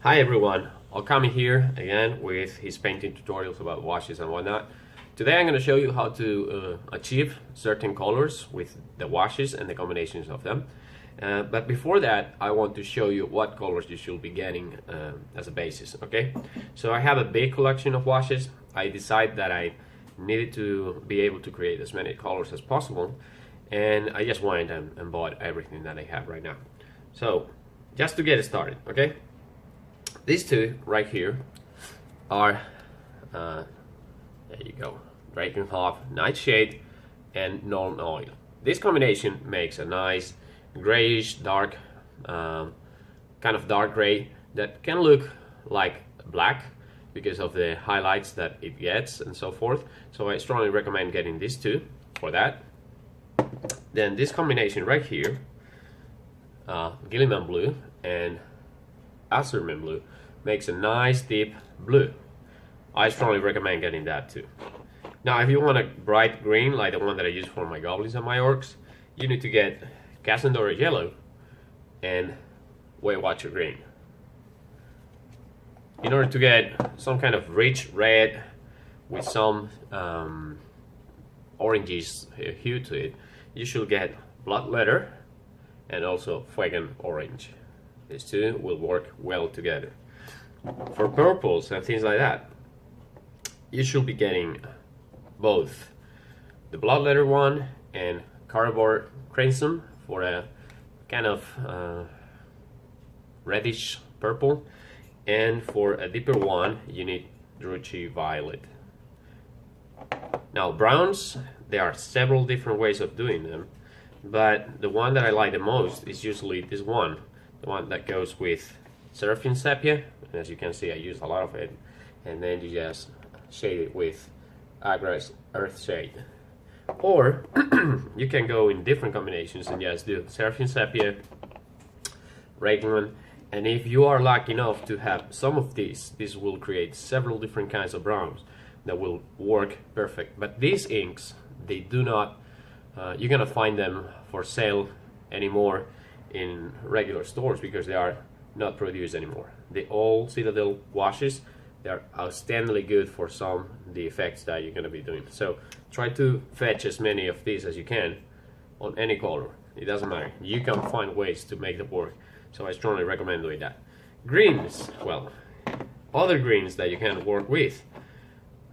Hi everyone, Okami here again with his painting tutorials about washes and whatnot. Today I'm going to show you how to achieve certain colors with the washes and the combinations of them. But before that, I want to show you what colors you should be getting as a basis, okay? So I have a big collection of washes. I decided that I needed to be able to create as many colors as possible, and I just went and bought everything that I have right now. So just to get started, okay? These two right here are, there you go, breaking off Nightshade and Northern Oil. This combination makes a nice grayish dark, kind of dark gray that can look like black because of the highlights that it gets and so forth. So I strongly recommend getting these two for that. Then this combination right here, Gilliman Blue and Azurman Blue, makes a nice deep blue. I strongly recommend getting that too. Now if you want a bright green like the one that I use for my goblins and my orcs, you need to get Casandora Yellow and Weight Watcher Green. In order to get some kind of rich red with some oranges hue to it, you should get Blood Letter and also Fuegan Orange. These two will work well together. For purples and things like that, you should be getting both the Blood Letter one and Cardboard Crimson for a kind of reddish purple, and for a deeper one you need Druchii Violet. Now browns, there are several different ways of doing them, but the one that I like the most is usually this one, the one that goes with Seraphim Sepia, and as you can see I use a lot of it, and then you just shade it with Agres Earth Shade. Or you can go in different combinations and just do Seraphim Sepia, Raglan, and if you are lucky enough to have some of these, this will create several different kinds of browns that will work perfect. But these inks, they do not, you're gonna find them for sale anymore in regular stores because they are not produced anymore. The old Citadel washes, they are outstandingly good for the effects that you're going to be doing. So try to fetch as many of these as you can on any color. It doesn't matter. You can find ways to make them work. So I strongly recommend doing that. Greens, well, other greens that you can work with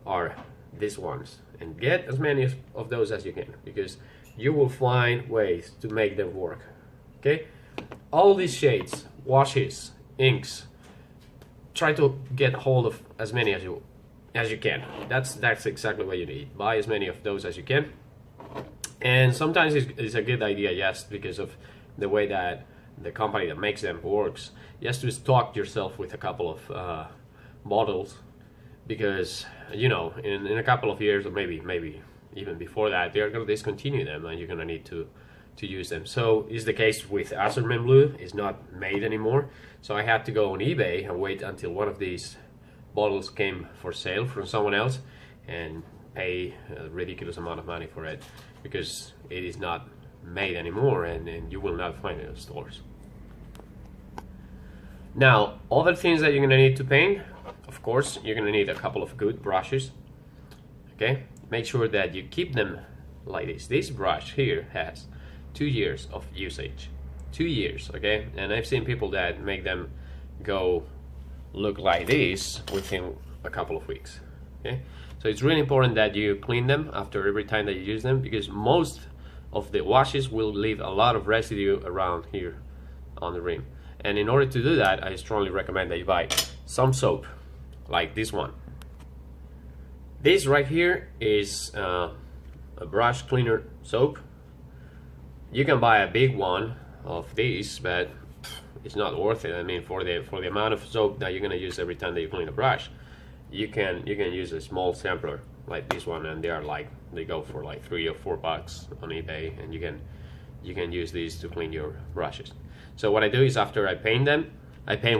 are these ones. And get as many of those as you can, because you will find ways to make them work. Okay? All these shades, washes, inks, try to get hold of as many as you can. That's exactly what you need. Buy as many of those as you can. And sometimes it's a good idea, yes, because of the way that the company that makes them works, just to stock yourself with a couple of bottles, because you know in a couple of years, or maybe even before that, they're going to discontinue them and you're going to need to use them. So is the case with Azurman Blue. Is not made anymore, so I had to go on eBay and wait until one of these bottles came for sale from someone else and pay a ridiculous amount of money for it, because it is not made anymore and you will not find it in stores. Now other things that you're gonna need to paint, of course you're gonna need a couple of good brushes. Okay, make sure that you keep them like this brush here has 2 years of usage. 2 years, okay? And I've seen people that make them go look like this within a couple of weeks. Okay? So it's really important that you clean them after every time that you use them, because most of the washes will leave a lot of residue around here on the rim. And in order to do that, I strongly recommend that you buy some soap, like this one. This right here is a brush cleaner soap. You can buy a big one of these, but it's not worth it. I mean, for the amount of soap that you're gonna use every time that you clean a brush, you can use a small sampler like this one, and they go for like $3 or $4 on eBay, and you can use these to clean your brushes. So what I do is after I paint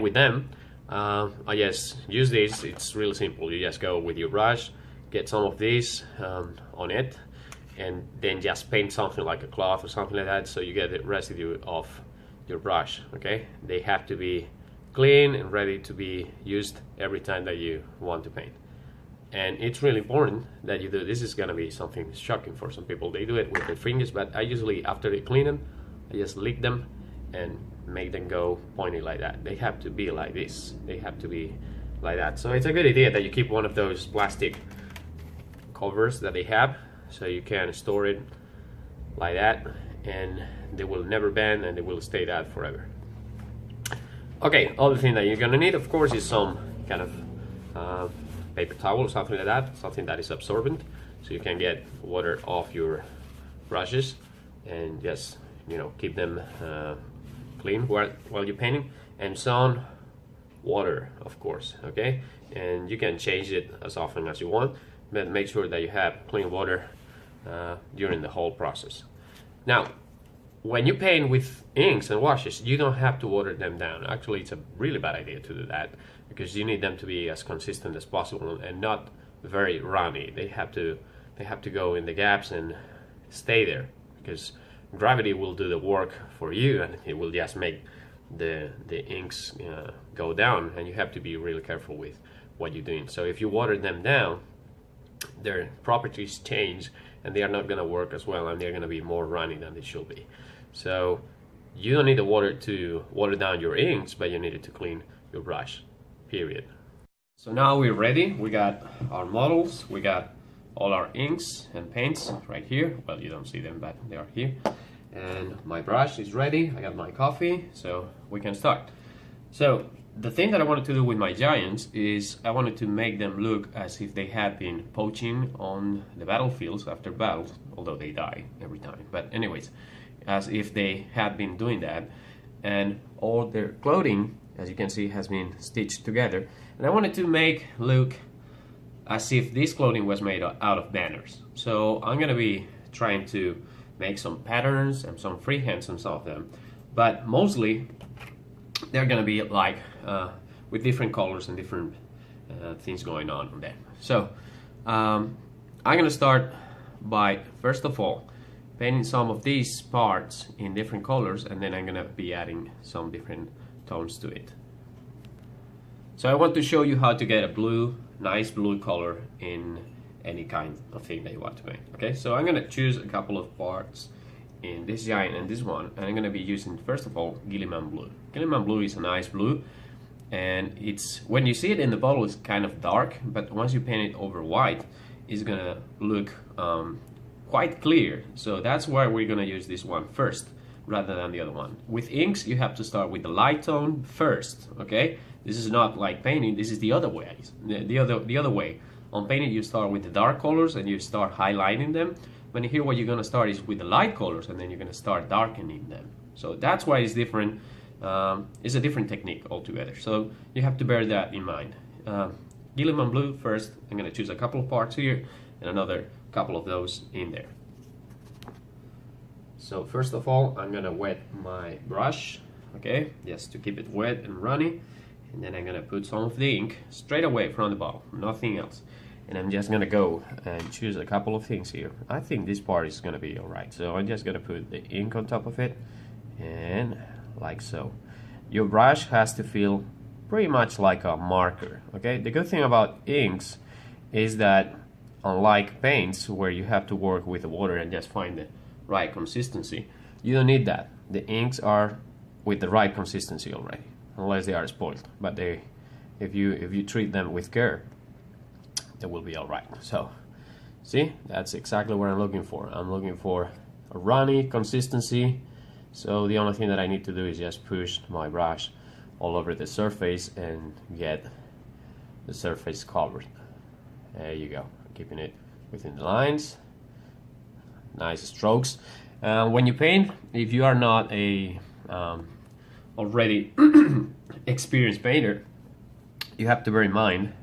with them, I just use this. It's really simple. You just go with your brush, get some of these on it, and then just paint something like a cloth or something like that, so you get the residue of your brush. Okay, they have to be clean and ready to be used every time that you want to paint. And it's really important that you do. This is gonna be something shocking for some people. They do it with their fingers, but I usually, after they clean them, I just lick them and make them go pointy like that. They have to be like this. They have to be like that. So it's a good idea that you keep one of those plastic covers that they have, so you can store it like that, and they will never bend and they will stay that forever. Okay, other thing that you're gonna need, of course, is some kind of paper towel or something like that, something that is absorbent, so you can get water off your brushes and just, you know, keep them clean while you're painting. And some water, of course, okay? And you can change it as often as you want, but make sure that you have clean water during the whole process. Now, when you paint with inks and washes, you don't have to water them down. Actually, it's a really bad idea to do that, because you need them to be as consistent as possible and not very runny. They have to go in the gaps and stay there, because gravity will do the work for you, and it will just make the inks go down, and you have to be really careful with what you're doing. So if you water them down, their properties change and they are not going to work as well, and they're going to be more runny than they should be. So you don't need the water to water down your inks, but you need it to clean your brush, period. So now we're ready. We got our models, we got all our inks and paints right here. Well, you don't see them, but they are here. And my brush is ready. I got my coffee, so we can start. So the thing that I wanted to do with my giants is I wanted to make them look as if they had been poaching on the battlefields after battles, although they die every time. But anyways, as if they had been doing that, and all their clothing, as you can see, has been stitched together. And I wanted to make look as if this clothing was made out of banners. So I'm gonna be trying to make some patterns and some freehands on some of them, but mostly they're gonna be like with different colors and different things going on them. So I'm gonna start by, first of all, painting some of these parts in different colors, and then I'm gonna be adding some different tones to it. So I want to show you how to get a blue, nice blue color in any kind of thing that you want to paint. Okay, so I'm gonna choose a couple of parts in this giant and this one, and I'm gonna be using, first of all, Gilliman blue. Gilliman blue is a nice blue, and it's, when you see it in the bottle, it's kind of dark, but once you paint it over white, it's gonna look quite clear. So that's why we're gonna use this one first rather than the other one. With inks, you have to start with the light tone first. Okay, this is not like painting. This is the other way. The other way. On painting, you start with the dark colors and you start highlighting them. When here, what you're gonna start is with the light colors, and then you're gonna start darkening them. So that's why it's different. It's a different technique altogether. So you have to bear that in mind. Gilliman blue first. I'm gonna choose a couple of parts here and another couple of those in there. So first of all, I'm gonna wet my brush, okay, just to keep it wet and runny, and then I'm gonna put some of the ink straight away from the bottle, nothing else. And I'm just gonna go and choose a couple of things here. I think this part is gonna be alright, so I'm just gonna put the ink on top of it, and like so. Your brush has to feel pretty much like a marker, okay? The good thing about inks is that, unlike paints where you have to work with the water and just find the right consistency, you don't need that. The inks are with the right consistency already, unless they are spoiled. But if you treat them with care, they will be all right. So see, that's exactly what I'm looking for. I'm looking for a runny consistency. So the only thing that I need to do is just push my brush all over the surface and get the surface covered. There you go, keeping it within the lines. Nice strokes. When you paint, if you are not a already experienced painter, you have to bear in mind,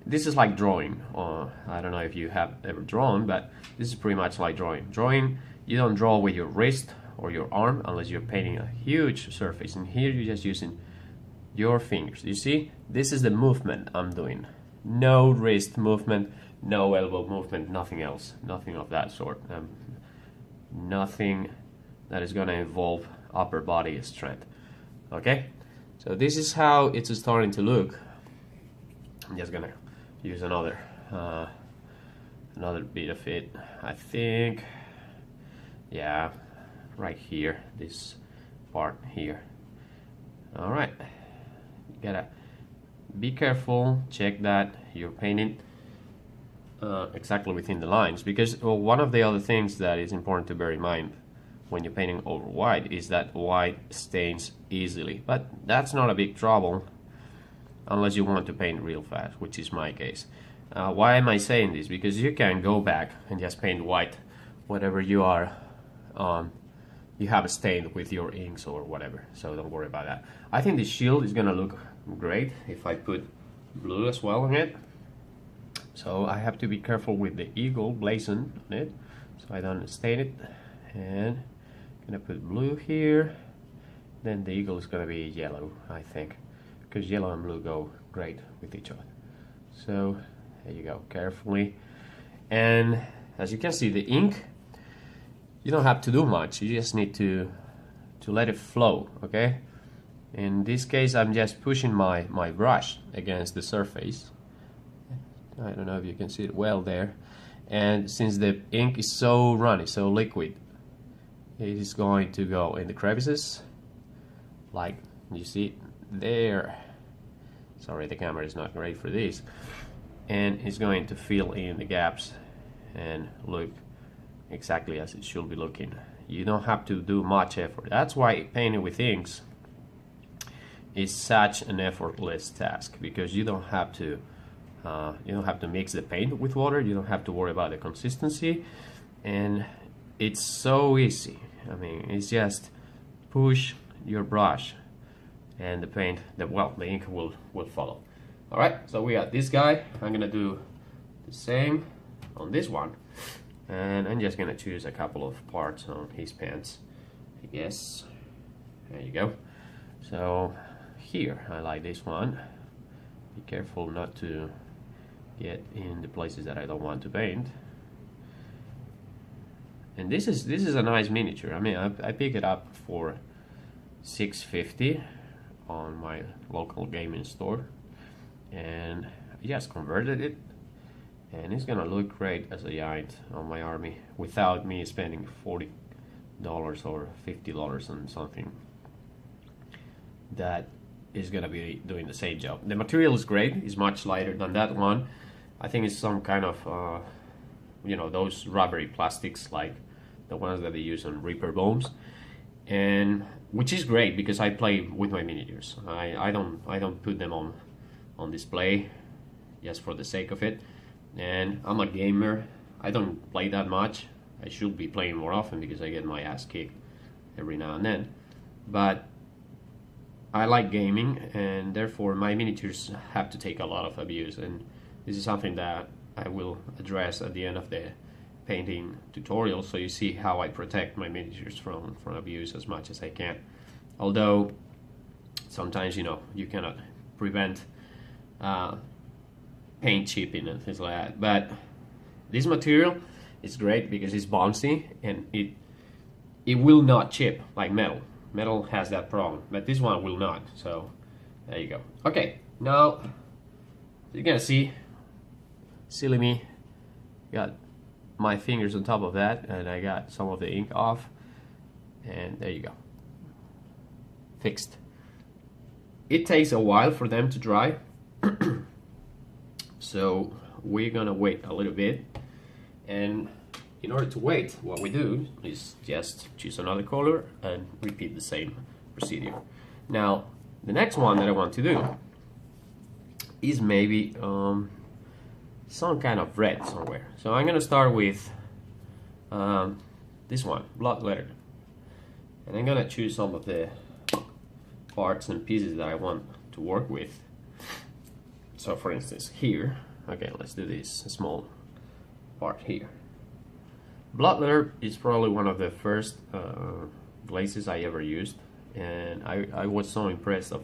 this is like drawing. I don't know if you have ever drawn, but this is pretty much like drawing. Drawing, you don't draw with your wrist or your arm unless you're painting a huge surface. And here you're just using your fingers. You see, this is the movement I'm doing. No wrist movement, no elbow movement, nothing else, nothing of that sort. Nothing that is going to involve upper body strength. Okay, So this is how it's starting to look. I'm just gonna use another bit of it. I think, yeah, right here, this part here. All right, you gotta be careful, check that you're painting exactly within the lines, because one of the other things that is important to bear in mind when you're painting over white is that white stains easily, but that's not a big trouble unless you want to paint real fast, which is my case. Why am I saying this? Because you can go back and just paint white whatever you are you have stained with your inks or whatever, so don't worry about that. I think the shield is gonna look great if I put blue as well on it, so I have to be careful with the eagle blazon on it so I don't stain it. And I'm gonna put blue here, then the eagle is gonna be yellow, I think, because yellow and blue go great with each other. So there you go, carefully. And as you can see, the ink, you don't have to do much, you just need to let it flow, okay? In this case, I'm just pushing my brush against the surface. I don't know if you can see it well there. And since the ink is so runny, so liquid, it is going to go in the crevices, like you see there. Sorry, the camera is not great for this. And it's going to fill in the gaps and look exactly as it should be looking. You don't have to do much effort. That's why painting with inks is such an effortless task, because you don't have to mix the paint with water. You don't have to worry about the consistency, and it's so easy. I mean, it's just push your brush and the paint, the ink will follow. All right, so we got this guy. I'm gonna do the same on this one, and I'm just gonna choose a couple of parts on his pants, I guess. There you go. So here, I like this one. Be careful not to get in the places that I don't want to paint. And this is a nice miniature. I mean, I picked it up for $6.50 on my local gaming store, and I just converted it, and it's gonna look great as a giant on my army without me spending $40 or $50 on something that is gonna be doing the same job. The material is great. It's much lighter than that one. I think it's some kind of those rubbery plastics, like the ones that they use on Reaper bombs, and which is great because I play with my miniatures. I don't put them on display just for the sake of it. And I'm a gamer. I don't play that much. I should be playing more often because I get my ass kicked every now and then. But I like gaming, and therefore my miniatures have to take a lot of abuse, and this is something that I will address at the end of the painting tutorial, so you see how I protect my miniatures from abuse as much as I can. Although sometimes you cannot prevent paint chipping and things like that, but this material is great because it's bouncy and it will not chip like metal. Metal has that problem, but this one will not. So there you go. Okay, now you're gonna see, silly me, got my fingers on top of that, and I got some of the ink off, and there you go, fixed. It takes a while for them to dry, so we're gonna wait a little bit, and in order to wait, what we do is just choose another color and repeat the same procedure. Now, the next one that I want to do is maybe some kind of red somewhere. So I'm gonna start with this one, blood letter, and I'm gonna choose some of the parts and pieces that I want to work with. So for instance here, okay, let's do this small part here. Blood letter is probably one of the first glazes I ever used, and I was so impressed of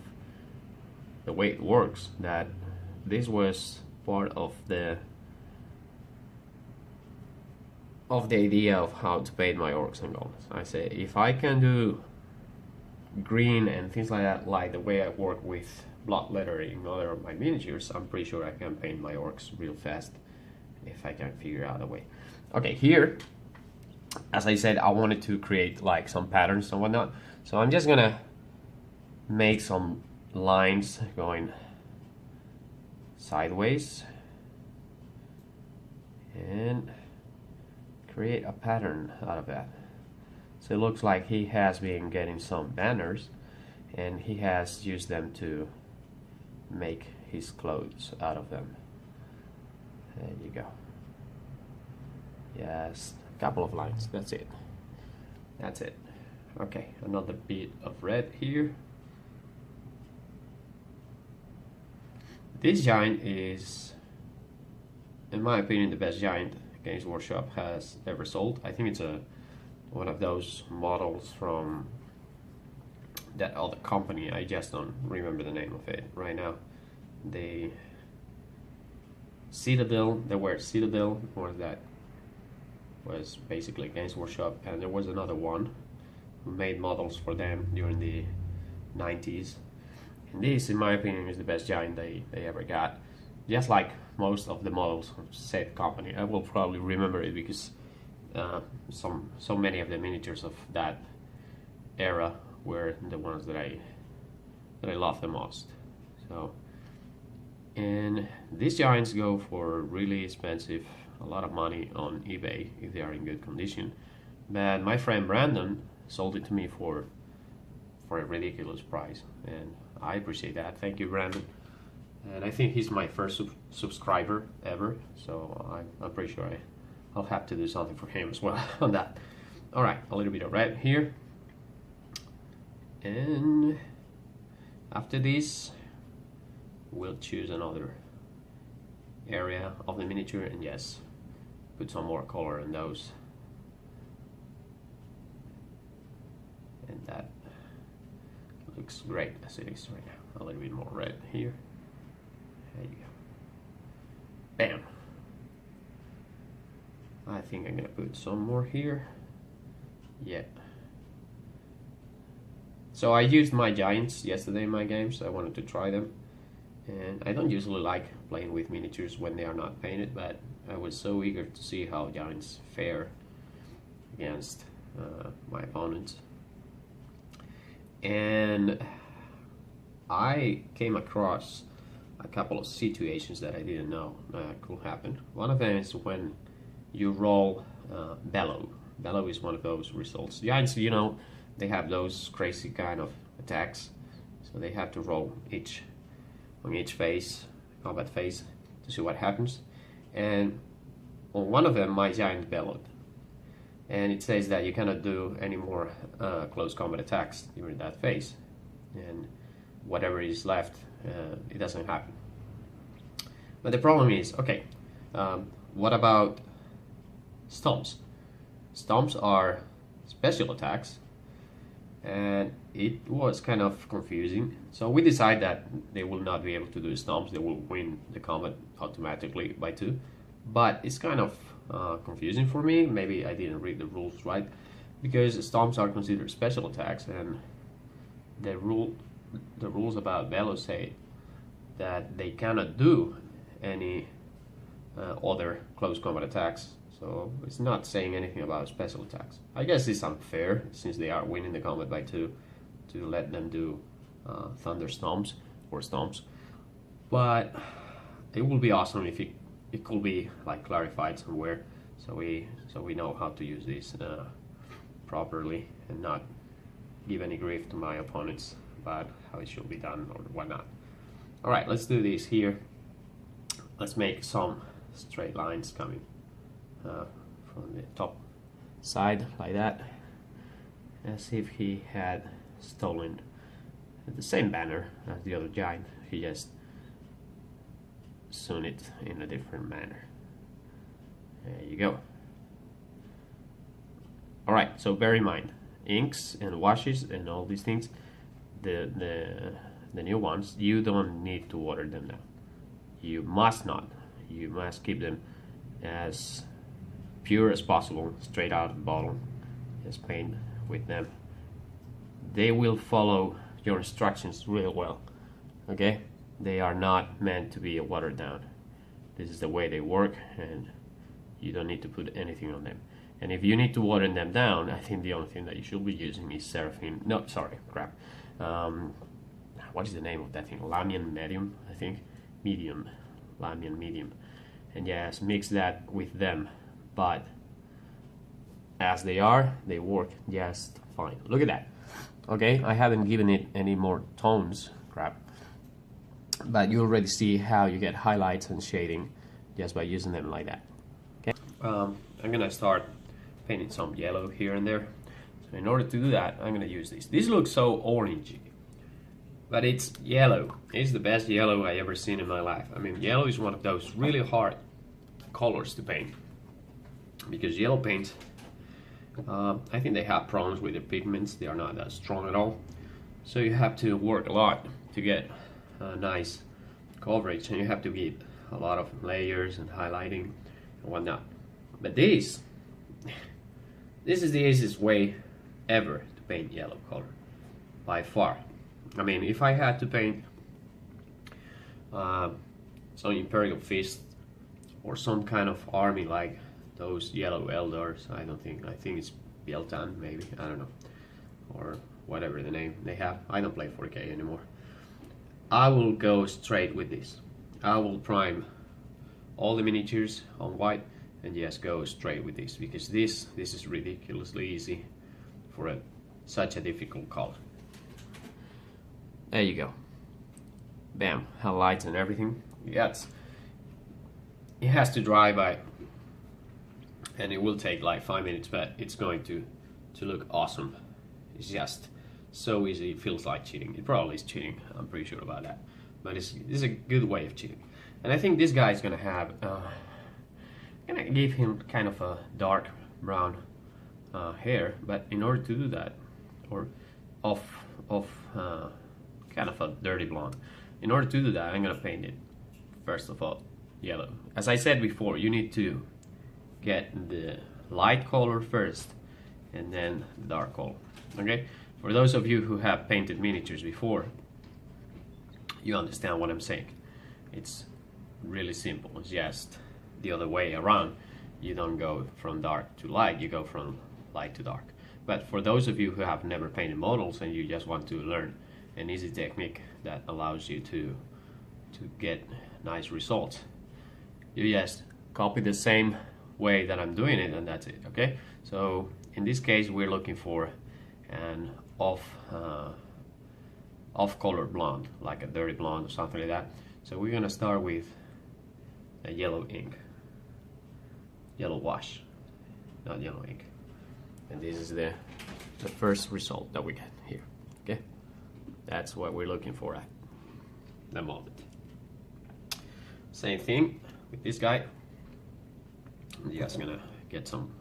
the way it works that this was part of the idea of how to paint my orcs and goblins. I say, if I can do green and things like that, like the way I work with block lettering in other of my miniatures, I'm pretty sure I can paint my orcs real fast if I can figure out a way. Okay, here, as I said, I wanted to create like some patterns and whatnot, so I'm just gonna make some lines going sideways and create a pattern out of that. So it looks like he has been getting some banners and he has used them to make his clothes out of them. There you go. Yes, a couple of lines, that's it. That's it. Okay, another bit of red here. This giant is, in my opinion, the best giant Games Workshop has ever sold. I think it's one of those models from that other company. I just don't remember the name of it right now. The Citadel, they were Citadel, or that was basically Games Workshop, and there was another one who made models for them during the 90s. And this, in my opinion, is the best giant they ever got. Just like most of the models from said company. I will probably remember it because so many of the miniatures of that era were the ones that I love the most. So, and these giants go for really expensive, a lot of money on eBay if they are in good condition. But my friend Brandon sold it to me for a ridiculous price, and I appreciate that. Thank you, Brandon. And I think he's my first subscriber ever, so I'm pretty sure I'll have to do something for him as well on that. All right, a little bit of red here. And after this, we'll choose another area of the miniature and yes, put some more color in those. And that looks great as it is right now. A little bit more red here. There you go. Bam. I think I'm gonna put some more here. Yeah. So I used my giants yesterday in my games. I wanted to try them. And I don't usually like playing with miniatures when they are not painted, but I was so eager to see how giants fare against my opponents. And I came across a couple of situations that I didn't know could happen. One of them is when you roll bellow. Bellow is one of those results. Giants, you know, they have those crazy kind of attacks, so they have to roll on each phase, combat phase, to see what happens. And on one of them, my giant bellowed, and it says that you cannot do any more close combat attacks during that phase, and whatever is left, it doesn't happen. But the problem is, okay, what about stomps? Stomps are special attacks, and it was kind of confusing. So we decided that they will not be able to do stomps. They will win the combat automatically by 2. But it's kind of confusing for me. Maybe I didn't read the rules right, because stomps are considered special attacks, and the rules about bellow say that they cannot do any other close combat attacks. So it's not saying anything about special attacks. I guess it's unfair, since they are winning the combat by 2, to let them do thunder stomps or stomps. But it would be awesome if it could be like clarified somewhere, so we know how to use this properly and not give any grief to my opponents about how it should be done or whatnot. All right, let's do this here. Let's make some straight lines coming from the top side like that, as if he had stolen the same banner as the other giant. He just sewn it in a different manner. There you go. All right, so bear in mind, inks and washes and all these things, the new ones, you don't need to water them now. You must not. You must keep them as pure as possible, straight out of the bottle. Just paint with them they will follow your instructions real well. Okay, they are not meant to be watered down. This is the way they work, and you don't need to put anything on them. And if you need to water them down, I think the only thing that you should be using is Seraphim. No, sorry, crap. What is the name of that thing? Lamian Medium, I think. Medium. Lamian Medium. And yes, mix that with them. But as they are, they work just fine. Look at that. Okay, I haven't given it any more tones. Crap. But you already see how you get highlights and shading just by using them like that. Okay. I'm gonna start painting some yellow here and there. So in order to do that, I'm gonna use this. This looks so orangey, but it's yellow. It's the best yellow I ever seen in my life. I mean, yellow is one of those really hard colors to paint because yellow paints, I think they have problems with their pigments. They are not that strong at all. So you have to work a lot to get nice coverage, and you have to get a lot of layers and highlighting and whatnot. But this is the easiest way ever to paint yellow color, by far. I mean, if I had to paint some Imperial Fist or some kind of army like those yellow eldars, I think it's Beltan maybe, I don't know, or whatever the name they have. I don't play 4K anymore. I will go straight with this. I will prime all the miniatures on white and just go straight with this, because this is ridiculously easy for such a difficult color. There you go. Bam, highlights and everything. Yes, it has to dry by, and it will take like 5 minutes, but it's going to look awesome. It's just so easy, it feels like cheating. It probably is cheating, I'm pretty sure about that. But this is a good way of cheating. And I think this guy is gonna have, gonna give him kind of a dark brown hair, but in order to do that, or kind of a dirty blonde. In order to do that, I'm gonna paint it, first of all, yellow. As I said before, you need to get the light color first, and then the dark color, okay? For those of you who have painted miniatures before, you understand what I'm saying. It's really simple. It's just the other way around. You don't go from dark to light, you go from light to dark. But for those of you who have never painted models and you just want to learn an easy technique that allows you to get nice results, you just copy the same way that I'm doing it, and that's it, okay? So in this case, we're looking for an off color blonde, like a dirty blonde or something like that. So we're gonna start with a yellow ink, yellow wash, not yellow ink. And this is the first result that we get here, okay? That's what we're looking for at the moment. Same thing with this guy. I'm just gonna get some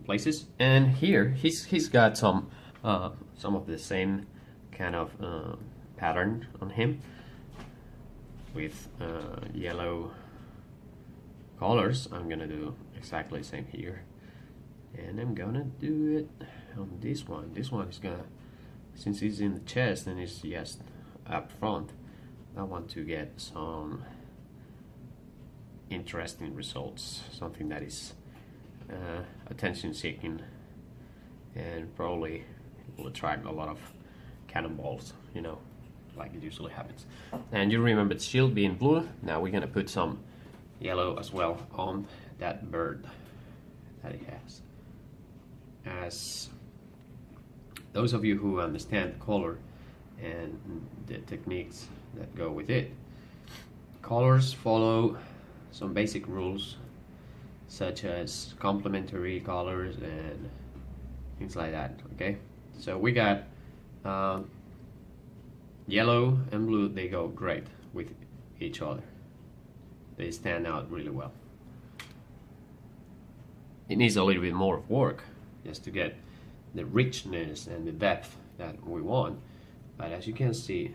places, and here he's got some of the same kind of pattern on him with yellow colors. I'm gonna do exactly the same here, and I'm gonna do it on this one. This one is gonna, since he's in the chest and it's just up front, I want to get some interesting results, something that is attention seeking, and probably will attract a lot of cannonballs, you know, like it usually happens. And you remember the shield being blue. Now we're gonna put some yellow as well on that bird that he has. As those of you who understand color and the techniques that go with it, colors follow some basic rules, such as complementary colors and things like that, okay? So we got yellow and blue, they go great with each other. They stand out really well. It needs a little bit more work just to get the richness and the depth that we want, but as you can see,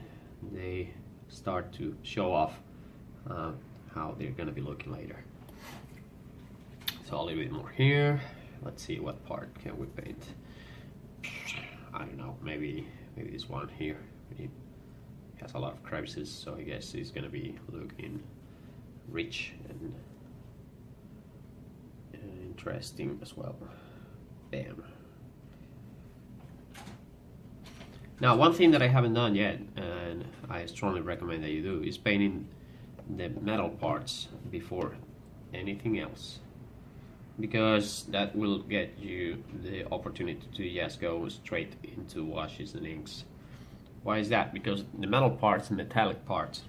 they start to show off how they're gonna be looking later. So a little bit more here. Let's see, what part can we paint? I don't know, maybe this one here. It has a lot of crevices, so I guess it's gonna be looking rich and interesting as well. Bam. Now, one thing that I haven't done yet, and I strongly recommend that you do, is painting the metal parts before anything else, because that will get you the opportunity to just go straight into washes and inks. Why is that? Because the metal parts, metallic parts,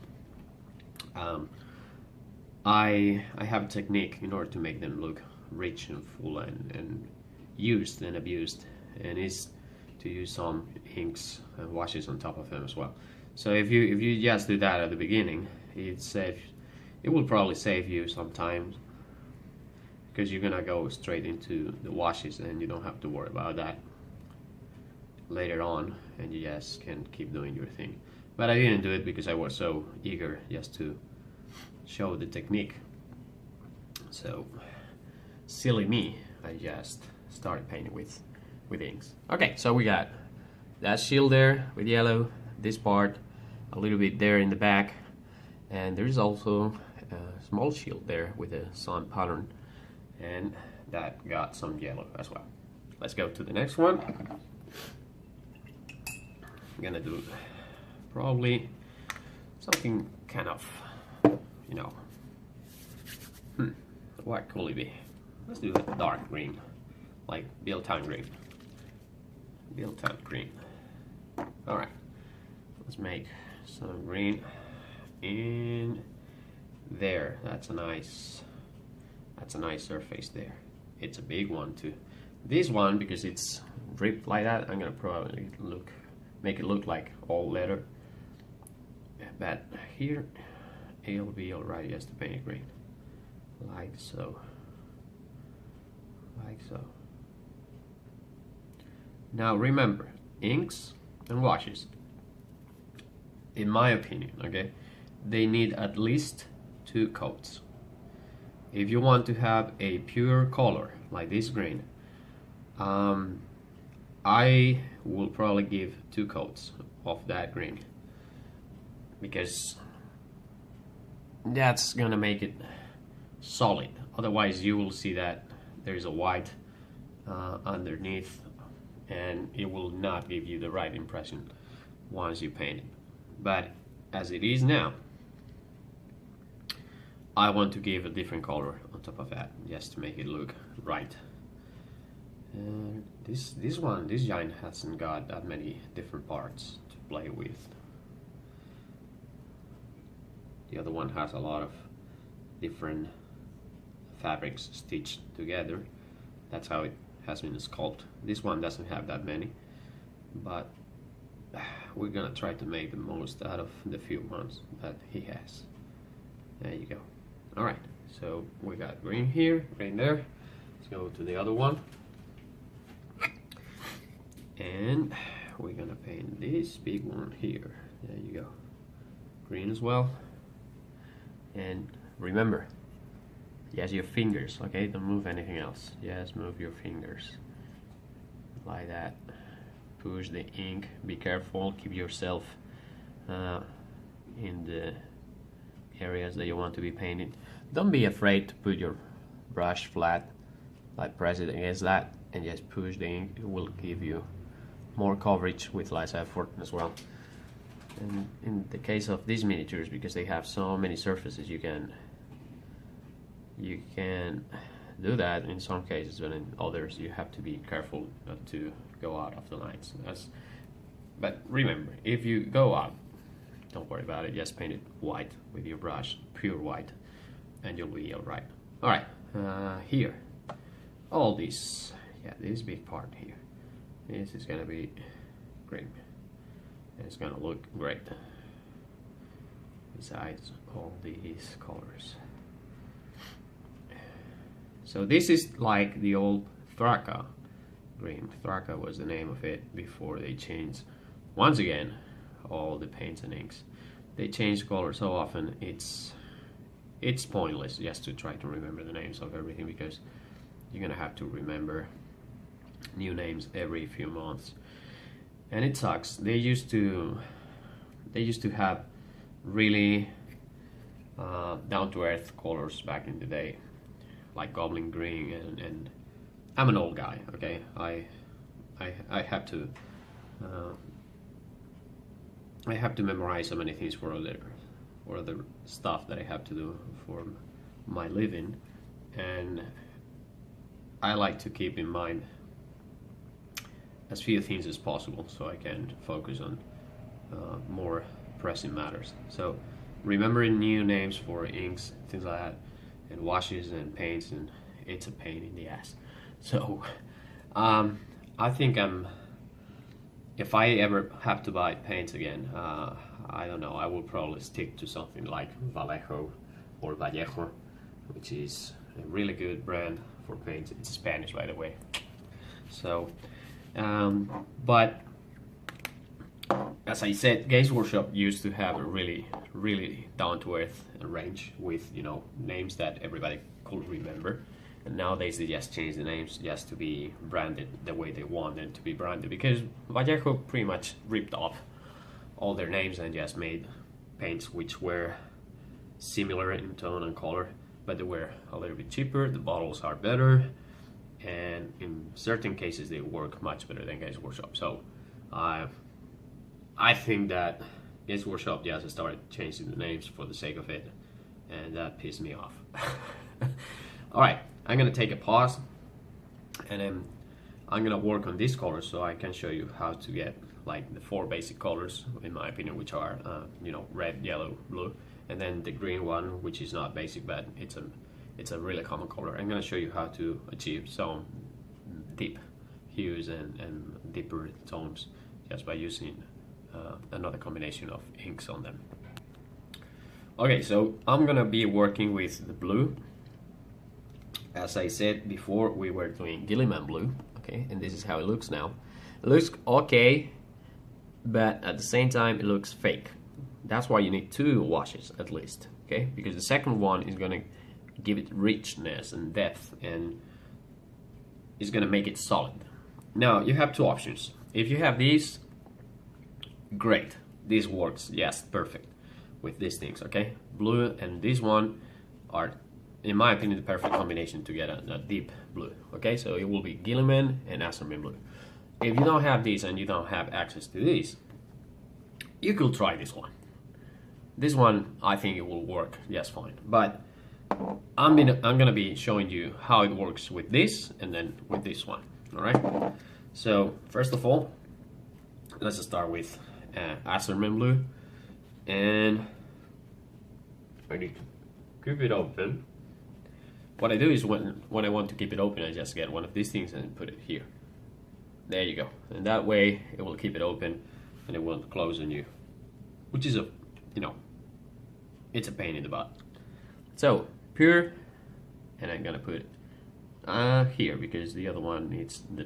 I have a technique in order to make them look rich and full and used and abused, and is to use some inks and washes on top of them as well. So if you just do that at the beginning, it will probably save you some time, because you're gonna go straight into the washes and you don't have to worry about that later on, and you just can keep doing your thing. But I didn't do it because I was so eager just to show the technique. So silly me, I just started painting with inks. Okay, so we got that shield there with yellow, this part a little bit there in the back, and there's also a small shield there with a sun pattern, and that got some yellow as well. Let's go to the next one. I'm gonna do probably something kind of, you know, what could it be? Let's do the dark green, like Biltong green. Biltong green. Alright, let's make some green in there. That's a nice surface there. It's a big one too. This one, because it's dripped like that, I'm gonna probably make it look like all leather. But here it'll be alright just to paint it green. Like so. Like so. Now remember, inks and washes, in my opinion, okay, they need at least 2 coats. If you want to have a pure color like this green, I will probably give 2 coats of that green, because that's gonna make it solid. Otherwise you will see that there's a white underneath, and it will not give you the right impression once you paint it. But as it is now, I want to give a different color on top of that, just to make it look right. And this giant hasn't got that many different parts to play with. The other one has a lot of different fabrics stitched together. That's how it has been sculpted. This one doesn't have that many, but we're gonna try to make the most out of the few ones that he has. There you go. Alright, so we got green here, green there. Let's go to the other one. And we're gonna paint this big one here. There you go. Green as well. And remember, just your fingers, okay? Don't move anything else. Just move your fingers. Like that. Push the ink. Be careful. Keep yourself in the areas that you want to be painting. Don't be afraid to put your brush flat. Like press it against that and just push the ink. It will give you more coverage with less effort as well. And in the case of these miniatures, because they have so many surfaces, you can do that in some cases, but in others you have to be careful not to go out of the lines. But remember, if you go out, don't worry about it, just paint it white with your brush, pure white, and you'll be alright. Alright, here, all this, yeah, this big part here, this is gonna be green. It's gonna look great besides all these colors. So this is like the old Thraka green. Thraka was the name of it before they changed, once again, all the paints and inks. They change color so often, it's pointless just to try to remember the names of everything, because you're gonna have to remember new names every few months. and it sucks. They used to have really down-to-earth colors back in the day, like Goblin Green, and I'm an old guy, okay? I have to memorize so many things for other stuff that I have to do for my living, and I like to keep in mind as few things as possible so I can focus on more pressing matters. So remembering new names for inks, things like that, and washes and paints, and it's a pain in the ass. So I think if I ever have to buy paints again, I don't know, I will probably stick to something like Vallejo or Vallejo, which is a really good brand for paints. It's Spanish, by the way. So but as I said, Games Workshop used to have a really down-to-earth range with, you know, names that everybody could remember, and nowadays they just change the names just to be branded the way they want them to be branded, because Vallejo pretty much ripped off all their names and just made paints which were similar in tone and color, but they were a little bit cheaper, the bottles are better, and in certain cases they work much better than Games Workshop. So I think that Games Workshop just started changing the names for the sake of it, and that pissed me off. Alright, I'm gonna take a pause, and then I'm gonna work on these colors so I can show you how to get like the 4 basic colors, in my opinion, which are you know, red, yellow, blue, and then the green one, which is not basic, but it's a really common color. I'm gonna show you how to achieve some deep hues and deeper tones just by using another combination of inks on them. Okay, so I'm gonna be working with the blue. As I said before, we were doing Gilliman blue, okay, and this is how it looks now. It looks okay, but at the same time it looks fake. That's why you need 2 washes at least, okay, because the second one is gonna give it richness and depth, and is gonna make it solid. Now you have 2 options. If you have these, great, this works, yes, perfect with these things, okay? Blue and this one are, in my opinion, the perfect combination to get a deep blue, okay? So it will be Gilliman and Astromin blue. If you don't have these and you don't have access to these, you could try this one. This one, I think it will work just fine, but I'm gonna be showing you how it works with this and then with this one, all right? So first of all, let's start with Astromin blue, and I need to keep it open. What I do is when I want to keep it open, I just get one of these things and put it here. There you go, and that way it will keep it open and it won't close on you, which is it's a pain in the butt. So pure, and I'm gonna put it here because the other one needs the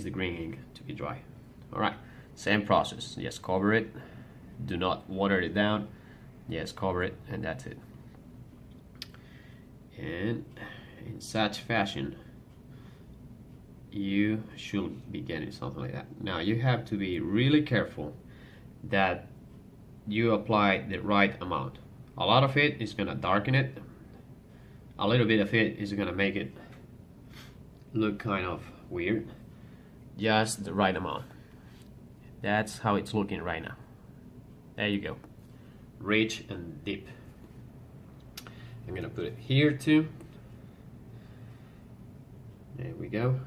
green ink to be dry. All right, same process. Just cover it. Do not water it down. Just cover it, and that's it. And in such fashion, you should be getting something like that. Now you have to be really careful that you apply the right amount. A lot of it is gonna darken it. A little bit of it is gonna make it look kind of weird. Just the right amount. That's how it's looking right now. There you go. Rich and deep. I'm gonna put it here too. There we go.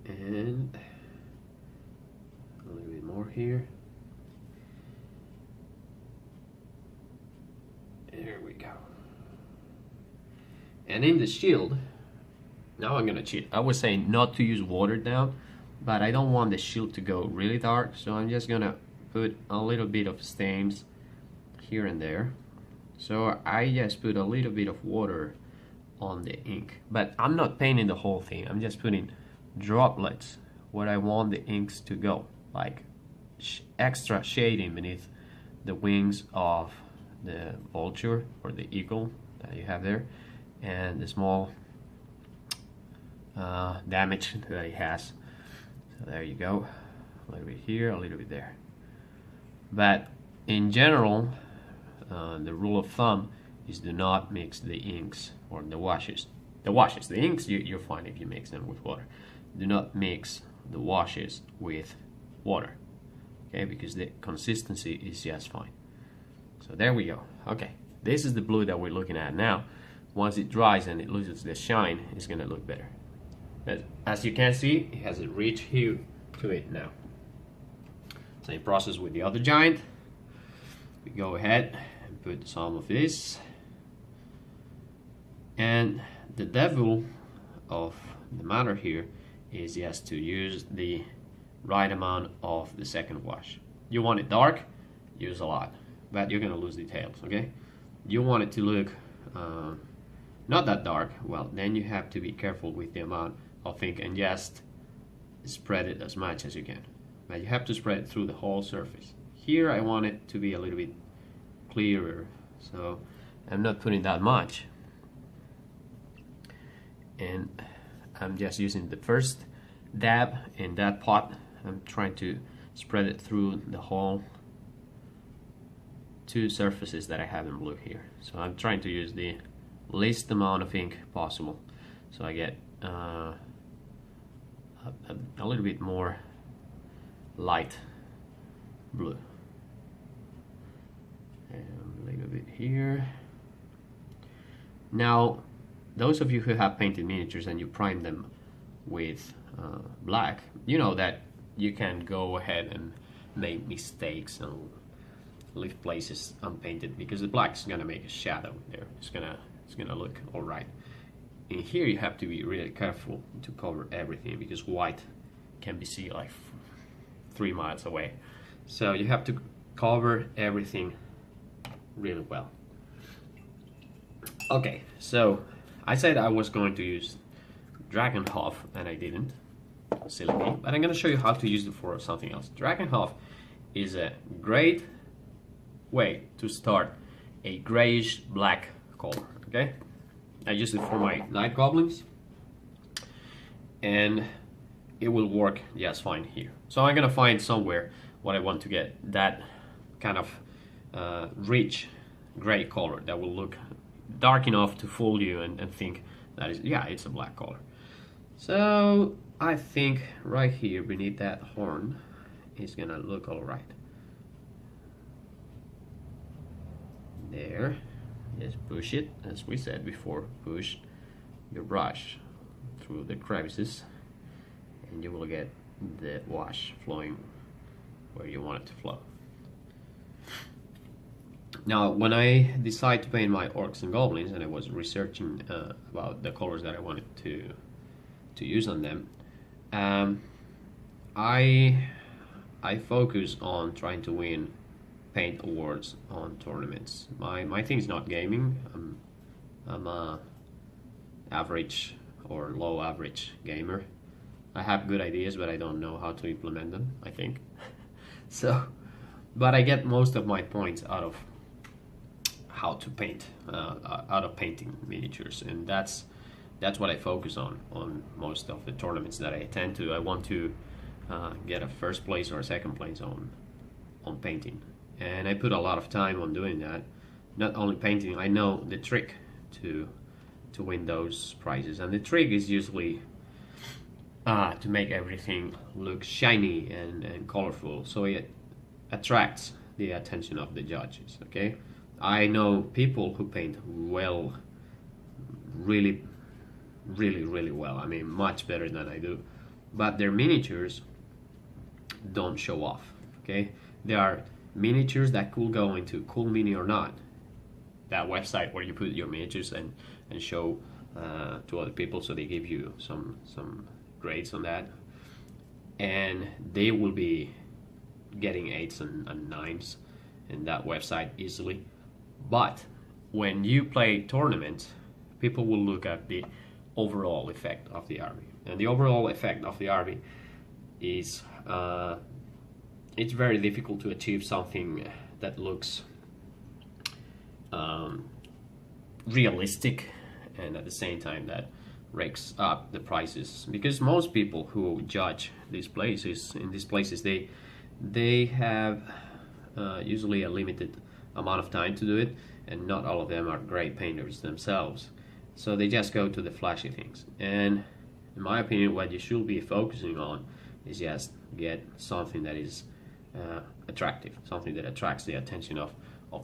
And a little bit more here. There we go. And in the shield, now I'm gonna cheat. I was saying not to use watered down, but I don't want the shield to go really dark, so I'm just gonna put a little bit of stains here and there. So I just put a little bit of water on the ink, but I'm not painting the whole thing. I'm just putting droplets where I want the inks to go, like extra shading beneath the wings of the vulture or the eagle that you have there, and the small damage that it has. So there you go, a little bit here, a little bit there. But in general, the rule of thumb is do not mix the inks or the washes. The inks you're fine if you mix them with water. Do not mix the washes with water, okay? Because the consistency is just fine. So there we go. Okay, this is the blue that we're looking at now. Once it dries and it loses the shine, it's gonna look better. But as you can see, it has a rich hue to it now. Same process with the other giant. We go ahead and put some of this. And the devil of the matter here is just to use the right amount of the second wash. You want it dark, use a lot, but you're gonna lose details, okay? You want it to look not that dark, well, then you have to be careful with the amount of ink and just spread it as much as you can. But you have to spread it through the whole surface. Here I want it to be a little bit clearer, so I'm not putting that much. And I'm just using the first dab in that pot. I'm trying to spread it through the whole two surfaces that I have in blue here. So I'm trying to use the least amount of ink possible, so I get a little bit more light blue. And a little bit here. Now, those of you who have painted miniatures and you prime them with black, you know that you can go ahead and make mistakes and leave places unpainted because the black is gonna make a shadow there. It's gonna look all right. And here you have to be really careful to cover everything because white can be seen like 3 miles away. So you have to cover everything really well. Okay, so I said I was going to use Dragonhof and I didn't, silly me, but I'm going to show you how to use it for something else. Dragonhof is a great way to start a grayish black color, okay? I use it for my night goblins and it will work just fine here. So I'm going to find somewhere what I want to get that kind of rich gray color that will look dark enough to fool you and think that is, yeah, it's a black color. So I think right here beneath that horn is gonna look all right. There, just push it, as we said before, push your brush through the crevices and you will get the wash flowing where you want it to flow. Now, when I decided to paint my orcs and goblins, and I was researching about the colors that I wanted to use on them, I focus on trying to win paint awards on tournaments. My thing is not gaming. I'm a average or low average gamer. I have good ideas, but I don't know how to implement them, I think. So, but I get most of my points out of how to paint, out of painting miniatures, and that's what I focus on most of the tournaments that I attend to. I want to get a first place or a second place on painting, and I put a lot of time on doing that. Not only painting, I know the trick to win those prizes, and the trick is usually to make everything look shiny and colorful, so it attracts the attention of the judges. Okay, I know people who paint well, really well. I mean, much better than I do, but their miniatures don't show off. Okay, there are miniatures that could go into Cool Mini or Not, that website where you put your miniatures and show to other people, so they give you some grades on that, and they will be getting 8s and 9s in that website easily. But when you play tournaments, people will look at the overall effect of the army, and the overall effect of the army is it's very difficult to achieve something that looks realistic and at the same time that rakes up the prices, because most people who judge these places they have usually a limited amount of time to do it, and not all of them are great painters themselves, so they just go to the flashy things. And in my opinion, what you should be focusing on is just get something that is attractive, something that attracts the attention of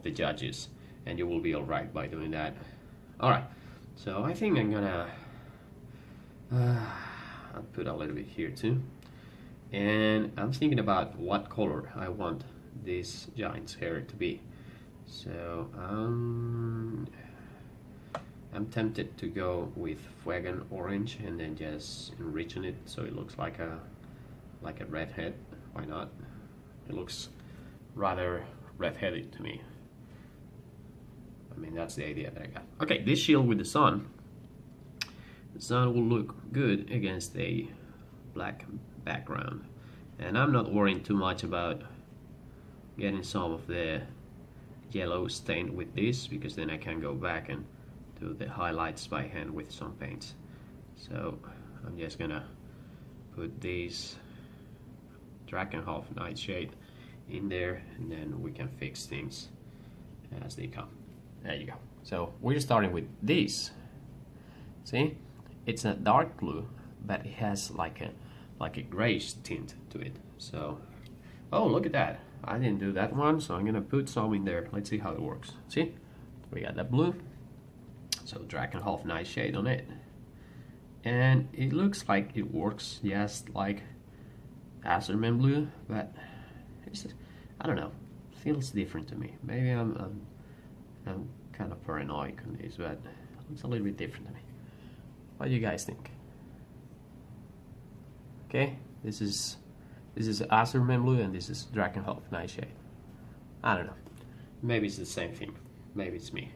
the judges, and you will be all right by doing that. All right, so I think I'm gonna I'll put a little bit here too, and I'm thinking about what color I want this giant's hair to be. So I'm tempted to go with Fuegan orange and then just enriching it so it looks like a redhead. Why not? It looks rather red-headed to me. I mean, that's the idea that I got. Okay, this shield with the sun. The sun will look good against a black background. And I'm not worrying too much about getting some of the yellow stained with this, because then I can go back and do the highlights by hand with some paints. So I'm just gonna put these Drakenhof Nightshade in there, and then we can fix things as they come. There you go. So we're starting with this. See, it's a dark blue, but it has like a grayish tint to it. So, oh, look at that! I didn't do that one, so I'm gonna put some in there. Let's see how it works. See, we got that blue. So Drakenhof Nightshade on it, and it looks like it works just like Azurman blue, but it's just, I don't know, feels different to me. Maybe I'm kind of paranoid on this, but it looks a little bit different to me. What do you guys think? Okay, this is Azurman blue and this is Drakenhof Nightshade. I don't know. Maybe it's the same thing. Maybe it's me.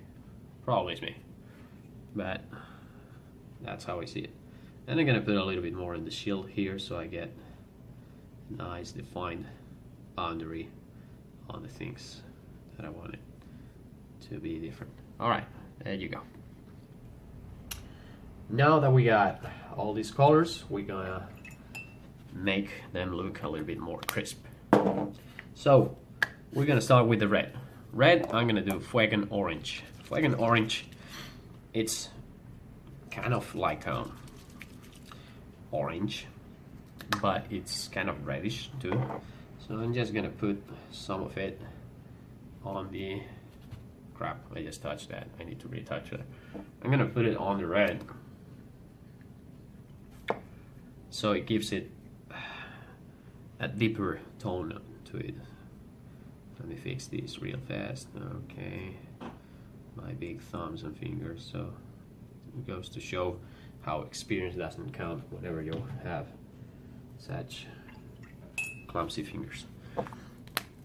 Probably it's me. But that's how I see it. And I'm gonna put a little bit more in the shield here so I get a nice defined boundary on the things that I want it to be different. Alright, there you go. Now that we got all these colors, we're gonna make them look a little bit more crisp. So we're gonna start with the red. Red, I'm gonna do Fuegan orange. Fuegan orange, it's kind of like orange, but it's kind of reddish too. So I'm just gonna put some of it on the crap. I just touched that. I need to retouch it. I'm gonna put it on the red, so it gives it a deeper tone to it. Let me fix this real fast. Okay, my big thumbs and fingers. So it goes to show how experience doesn't count whenever you have such clumsy fingers.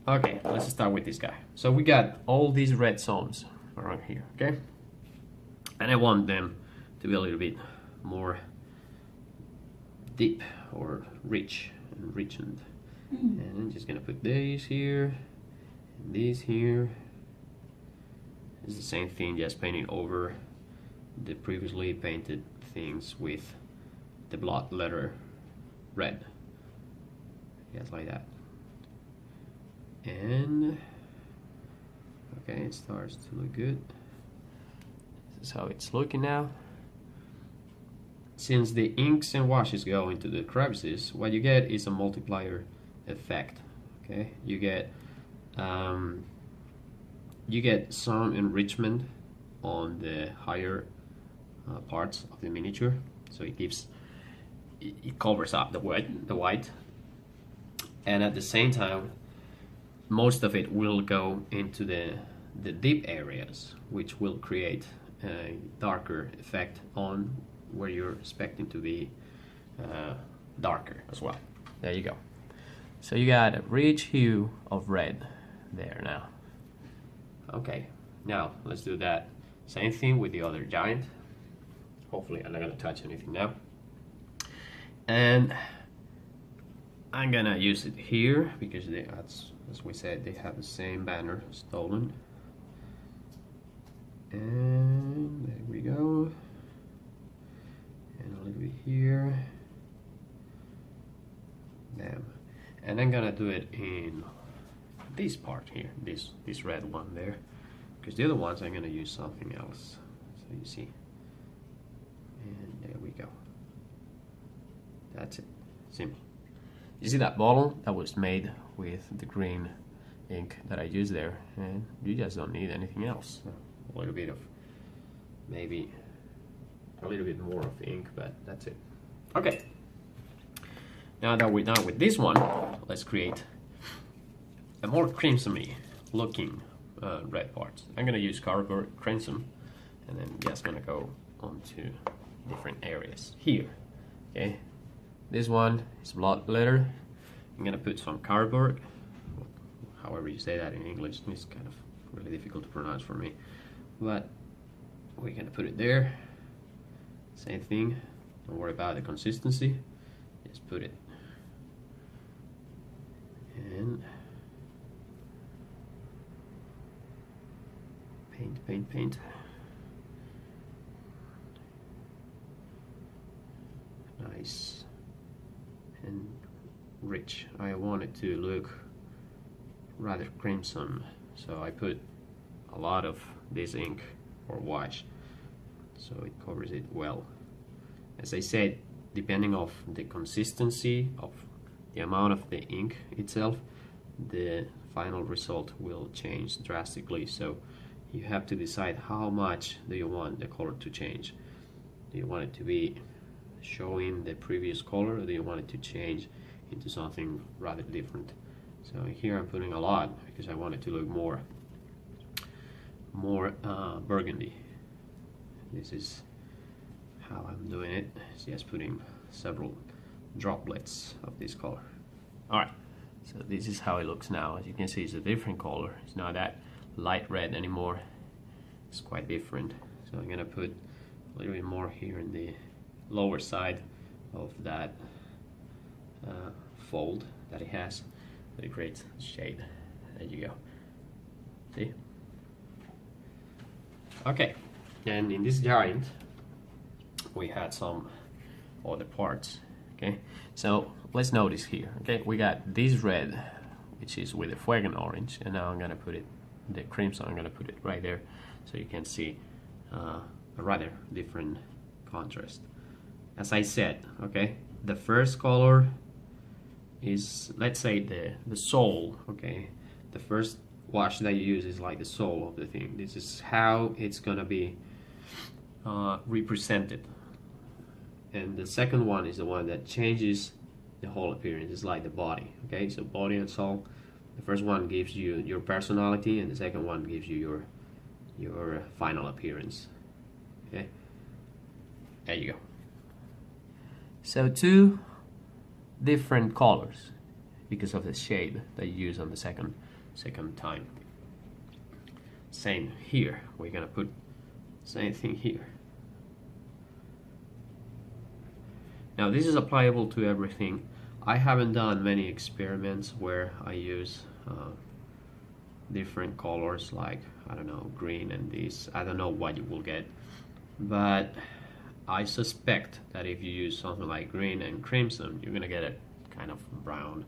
Okay, let's start with this guy. So we got all these red zones around here, okay? And I want them to be a little bit more deep or rich and richened. And I'm just gonna put these here and these here. It's the same thing, just painting over the previously painted things with the block letter red. Just like that. And okay, it starts to look good. This is how it's looking now. Since the inks and washes go into the crevices, what you get is a multiplier effect. Okay, you get some enrichment on the higher parts of the miniature, so it covers up the white, and at the same time most of it will go into the deep areas, which will create a darker effect on where you're expecting to be darker as well. There you go. So you got a rich hue of red there now. Okay, now let's do that same thing with the other giant. Hopefully I'm not gonna touch anything now. And I'm gonna use it here because as we said, they have the same banner stolen. And there we go. and I'm gonna do it in this part here, this red one there, because the other ones I'm gonna use something else. So you see, and there we go. That's it, simple. You see that bottle that was made with the green ink that I used there, and you just don't need anything else. A little bit of, maybe a little bit more of ink, but that's it. Okay, now that we're done with this one, let's create a more crimson-y looking red part. I'm gonna use cardboard crimson, and then just gonna go onto different areas here. Okay, this one is blood letter. I'm gonna put some cardboard, however you say that in English. It's kind of really difficult to pronounce for me, but we're gonna put it there. Same thing, don't worry about the consistency, just put it. And paint, paint, paint. Nice and rich. I want it to look rather crimson, so I put a lot of this ink or wash so it covers it well. As I said, depending of the consistency of the amount of the ink itself, the final result will change drastically. So you have to decide how much do you want the color to change. Do you want it to be showing the previous color, or do you want it to change into something rather different? So here I'm putting a lot because I want it to look more burgundy. This is how I'm doing it. It's just putting several droplets of this color. Alright, so this is how it looks now. As you can see, it's a different color. It's not that light red anymore. It's quite different. So I'm gonna put a little bit more here in the lower side of that fold that it has, but it creates shade. There you go. See? Okay, and in this giant we had some other parts. Okay, so let's notice here. Okay, we got this red, which is with the fuegan orange, and now I'm gonna put it, the crimson, I'm gonna put it right there, so you can see a rather different contrast. As I said, okay, the first color is, let's say, the soul. Okay, the first wash that you use is like the soul of the thing. This is how it's gonna be represented, and the second one is the one that changes the whole appearance. It's like the body. Okay, so body and soul. The first one gives you your personality, and the second one gives you your final appearance. Okay, there you go. So two different colors because of the shade that you use on the second time. Same here. We're gonna put same thing here. Now this is applicable to everything. I haven't done many experiments where I use different colors, like, I don't know, green and this. I don't know what you will get, but I suspect that if you use something like green and crimson, you're gonna get a kind of brown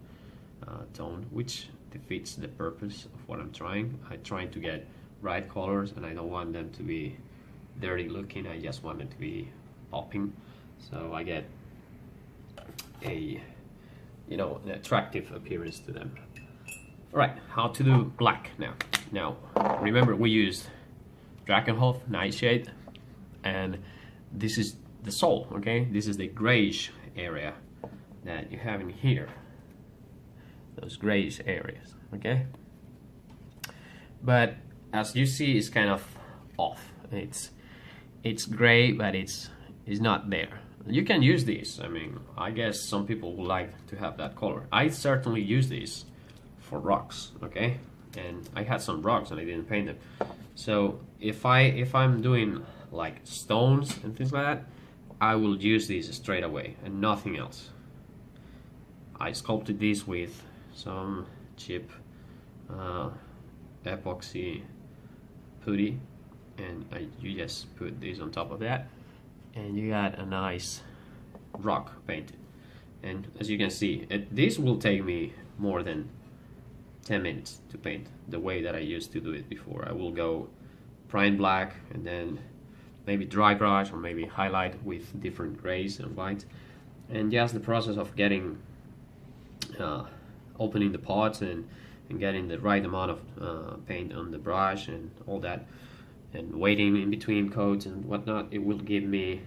tone, which defeats the purpose of what I'm trying. I'm trying to get bright colors, and I don't want them to be dirty looking. I just want them to be popping, so I get a, you know, an attractive appearance to them. All right, how to do black now. Now remember, we used Drakenhof, Nightshade, and this is the soul. Okay, this is the grayish area that you have in here, those grayish areas. Okay, but as you see, it's kind of off. It's gray, but it's not there. You can use these. I mean, I guess some people would like to have that color. I certainly use these for rocks. Okay, and I had some rocks and I didn't paint them. So if I'm doing like stones and things like that, I will use these straight away and nothing else. I sculpted these with some cheap epoxy putty, and you just put these on top of that, and you got a nice rock painted. And as you can see, this will take me more than 10 minutes to paint the way that I used to do it before. I will go prime black and then maybe dry brush or maybe highlight with different grays and whites, and just the process of getting opening the pots and getting the right amount of paint on the brush and all that, and waiting in between coats and whatnot, it will give me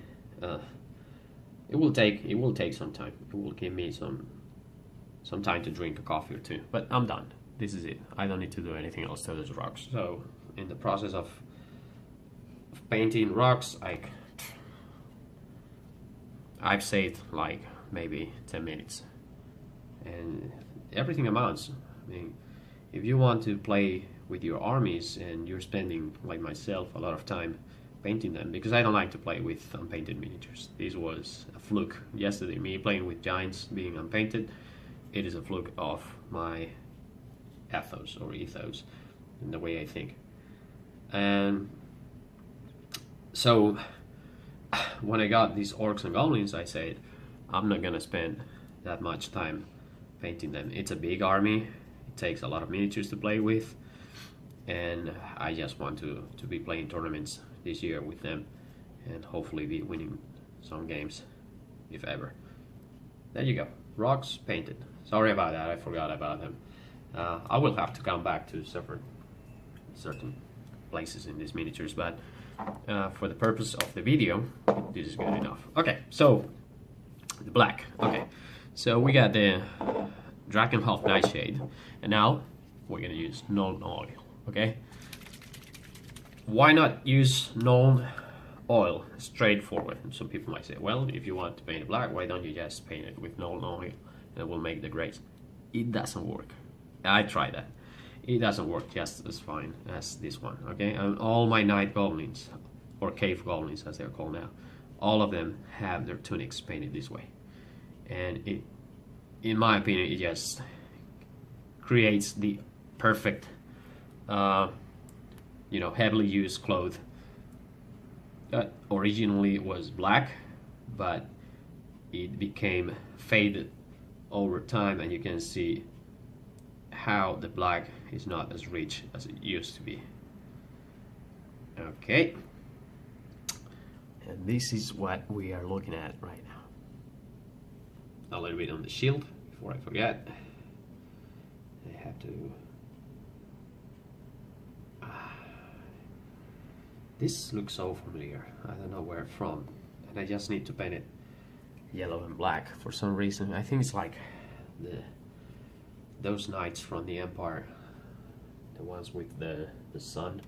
it will take some time. It will give me some time to drink a coffee or two, but I'm done. This is it. I don't need to do anything else to those rocks. So in the process of painting rocks, I've saved like maybe 10 minutes, and everything amounts. I mean, if you want to play with your armies and you're spending, like myself, a lot of time painting them, because I don't like to play with unpainted miniatures. This was a fluke yesterday, me playing with giants being unpainted. It is a fluke of my ethos in the way I think. And so when I got these orcs and goblins, I said, I'm not gonna spend that much time painting them. It's a big army, it takes a lot of miniatures to play with, and I just want to be playing tournaments this year with them and hopefully be winning some games, if ever. There you go, rocks painted. Sorry about that, I forgot about them. I will have to come back to certain places in these miniatures, but for the purpose of the video, this is good enough. Okay, so the black. Okay, so we got the Drakenhof Nightshade, and now we're gonna use Nuln Oil. Okay, why not use Nuln Oil straightforward? Some people might say, well, if you want to paint it black, why don't you just paint it with Nuln Oil and it will make the grays? It doesn't work. I tried that. It doesn't work just as fine as this one. Okay, and all my night goblins, or cave goblins as they're called now, all of them have their tunics painted this way, and it, in my opinion, it just creates the perfect you know, heavily used cloth that originally was black, but it became faded over time, and you can see how the black is not as rich as it used to be. Okay, and this is what we are looking at right now. A little bit on the shield before I forget. I have to this looks so familiar. I don't know where from, and I just need to paint it yellow and black for some reason. I think it's like those knights from the Empire, the ones with the sun,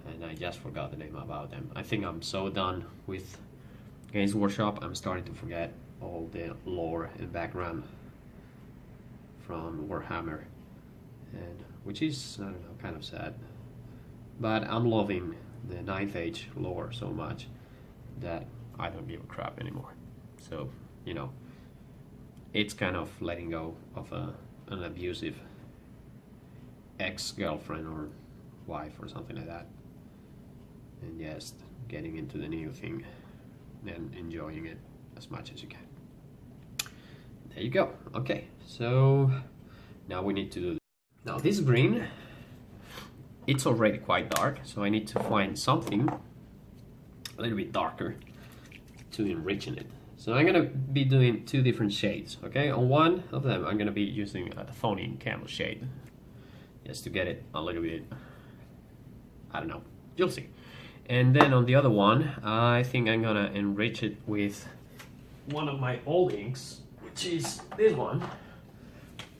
and I just forgot the name about them. I think I'm so done with Games Workshop, I'm starting to forget all the lore and background from Warhammer, and which is, I don't know, kind of sad. But I'm loving the 9th Age lore so much that I don't give a crap anymore. So, you know, it's kind of letting go of an abusive ex-girlfriend or wife or something like that, and just getting into the new thing and enjoying it as much as you can. There you go. Okay, so now we need to do now this green. It's already quite dark, so I need to find something a little bit darker to enrich in it. So I'm gonna be doing two different shades, okay? On one of them, I'm gonna be using a Chthonian camel shade, just to get it a little bit, I don't know, you'll see. And then on the other one, I think I'm gonna enrich it with one of my old inks, which is this one.